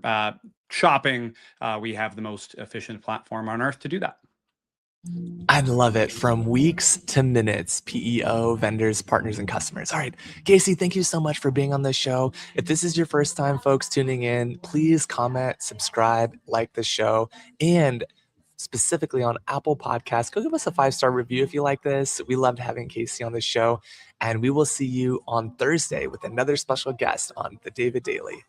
shopping, we have the most efficient platform on earth to do that. I love it. From weeks to minutes, PEO, vendors, partners, and customers. All right, Kasey, thank you so much for being on the show. If this is your first time, folks, tuning in, please comment, subscribe, like the show, and specifically on Apple Podcasts, go give us a 5-star review if you like this. We loved having Kasey on the show, and we will see you on Thursday with another special guest on The David Daily.